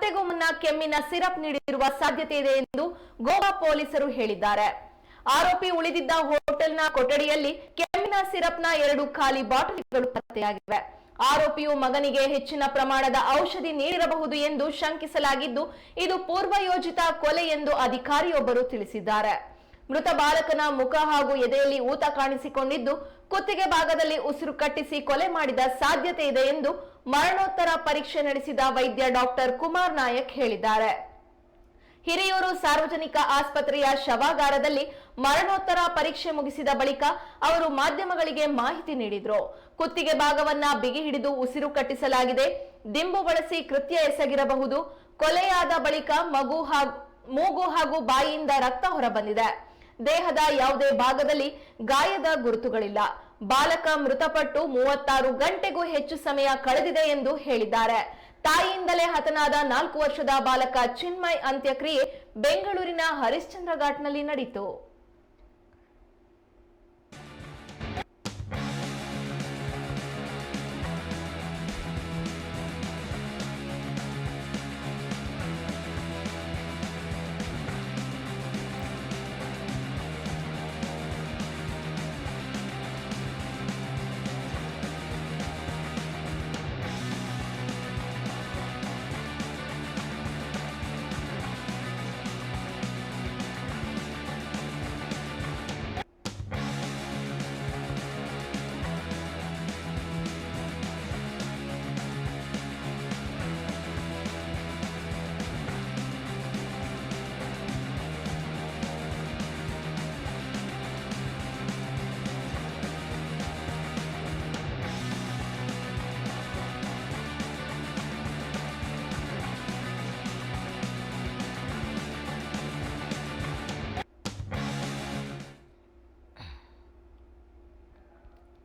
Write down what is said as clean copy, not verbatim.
ಹತ್ಯೆಗೂ ಮುನ್ನ ಕೆಮ್ಮಿನ ಸಿರಪ್ ನೀಡಿರುವ ಸಾಧ್ಯತೆ ಇದೆ ಎಂದು ಗೋವಾ ಪೊಲೀಸರು ಹೇಳಿದ್ದಾರೆ. ಆರೋಪಿ ಉಳಿದಿದ್ದ ಹೋಟೆಲ್ನ ಕೊಠಡಿಯಲ್ಲಿ ಕೆಮ್ಮಿನ ಸಿರಪ್ನ 2 ಖಾಲಿ ಬಾಟಲಿಗಳು ಪತ್ತೆಯಾಗಿವೆ. ಆರೋಪಿಯು ಮಗನಿಗೆ ಹೆಚ್ಚಿನ ಪ್ರಮಾಣದ ಔಷಧಿ ನೀಡಿರಬಹುದು ಎಂದು ಶಂಕಿಸಲಾಗಿದ್ದು, ಇದು ಪೂರ್ವಯೋಜಿತ ಕೊಲೆ ಎಂದು ಅಧಿಕಾರಿಯೊಬ್ಬರು ತಿಳಿಸಿದ್ದಾರೆ. ಮೃತ ಬಾಲಕನ ಮುಖ ಹಾಗೂ ಎದೆಯಲ್ಲಿ ಊತ ಕಾಣಿಸಿಕೊಂಡಿದ್ದು, ಕುತ್ತಿಗೆ ಭಾಗದಲ್ಲಿ ಉಸಿರು ಕಟ್ಟಿಸಿ ಕೊಲೆ ಮಾಡಿದ ಸಾಧ್ಯತೆ ಇದೆ ಎಂದು ಮರಣೋತ್ತರ ಪರೀಕ್ಷೆ ನಡೆಸಿದ ವೈದ್ಯ ಡಾಕ್ಟರ್ ಕುಮಾರ್ ನಾಯಕ್ ಹೇಳಿದ್ದಾರೆ. ಹಿರಿಯೂರು ಸಾರ್ವಜನಿಕ ಆಸ್ಪತ್ರೆಯ ಶವಾಗಾರದಲ್ಲಿ ಮರಣೋತ್ತರ ಪರೀಕ್ಷೆ ಮುಗಿಸಿದ ಬಳಿಕ ಅವರು ಮಾಧ್ಯಮಗಳಿಗೆ ಮಾಹಿತಿ ನೀಡಿದ್ರು. ಕುತ್ತಿಗೆ ಭಾಗವನ್ನ ಬಿಗಿ ಹಿಡಿದು ಉಸಿರು ಕಟ್ಟಿಸಲಾಗಿದೆ. ದಿಂಬು ಬಳಸಿ ಕೃತ್ಯ ಎಸಗಿರಬಹುದು. ಕೊಲೆಯಾದ ಬಳಿಕ ಮೂಗು ಹಾಗೂ ಬಾಯಿಯಿಂದ ರಕ್ತ ಹೊರಬಂದಿದೆ. ದೇಹದ ಯಾವುದೇ ಭಾಗದಲ್ಲಿ ಗಾಯದ ಗುರುತುಗಳಿಲ್ಲ. ಬಾಲಕ ಮೃತಪಟ್ಟು 36 ಗಂಟೆಗೂ ಹೆಚ್ಚು ಸಮಯ ಕಳೆದಿದೆ ಎಂದು ಹೇಳಿದ್ದಾರೆ. ತಾಯಿಯಿಂದಲೇ ಹತನಾದ 4 ವರ್ಷದ ಬಾಲಕ ಚಿನ್ಮಯ್ ಅಂತ್ಯಕ್ರಿಯೆ ಬೆಂಗಳೂರಿನ ಹರಿಶ್ಚಂದ್ರ ಘಾಟ್ನಲ್ಲಿ ನಡೆಯಿತು.